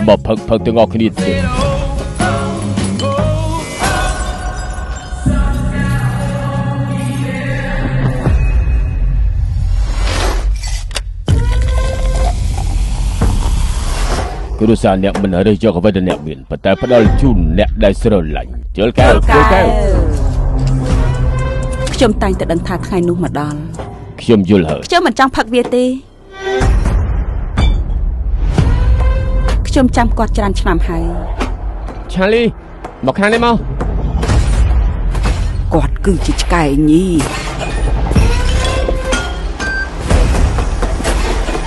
บอกเพิ่งต้องออกคณิตสิគ្រួសារអ្នកមិនរើសយកអ្វីដែលអ្នកមានប៉ុន្តែផ្ដល់ជូនអ្នកដែលស្រឡាញ់ជើលកែវខ្ញុំតែងតែដឹងថាថ្ងៃនោះមកដល់ខ្ញុំយល់ហើយខ្ញុំមិនចង់ផឹកវាទេខ្ញុំចាំគាត់ច្រើនឆ្នាំហើយឆាលីមកខាងនេះមកគាត់គឺជាឆ្កែញី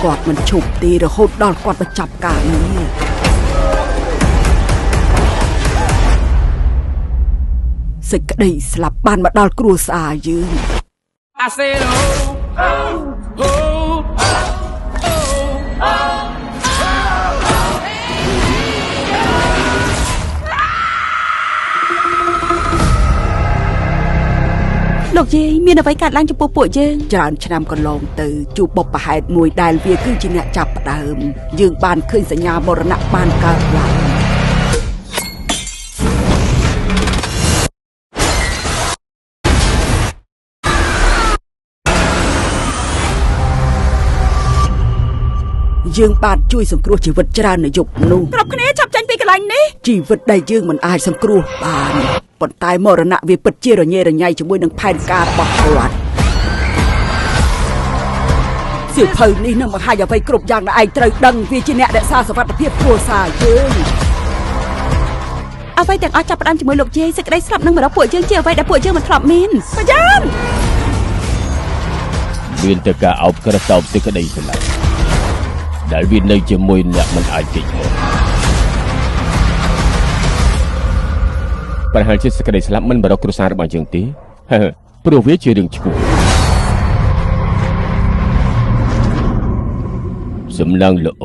គាត់មិនឈប់ទេរហូតដល់គាត់បញ្ចប់ការងារសេចក្តីស្លាប់បានមកដល់គ្រួសារយើងលោកយាយមានអ្វីកើតឡើងចំពោះពួកយើងច្រើនឆ្នាំកន្លងទៅជួបបុព្វហេតុមួយដែលវាគឺជាអ្នកចាប់ផ្ដើមយើងបានឃើញសញ្ញាមរណៈបានកើតឡើងយើងបានជួយសង្គ្រោះជីវិតច្រើននៅយប់នោះគ្រប់គ្នាចាប់ចាញ់ពីកន្លែងនេះជីវិតដែលយើងមិនអាចសង្គ្រោះបានប៉ុន្តែមរណៈវាពិតជារញ៉េរញ៉ៃជាមួយនឹងផែនការរបស់គាត់សៀវភៅនេះនឹងបង្ហាញអ្វីគ្រប់យ៉ាងដែលឯងត្រូវដឹងវាជាអ្នករក្សាសុវត្ថិភាពគ្រួសារយើងអ្វីទាំងអស់ចាប់ផ្ដើមជាមួយលោកយាយសេចក្តីស្លាប់នឹងរបស់ពួកយើងជាអ្វីដែលពួកយើងមិនធ្លាប់មានប្រយ័ត្នមានតែការអោបក្រសោបសេចក្តីស្លាប់ដែលវានៅជាមួយអ្នកមិនអាចគេចមកប្រហែលជាសេចក្តីស្លាប់មិនបរកគ្រួសាររបស់យើងទេព្រោះវាជារឿងឈ្មោះសំឡងល្អ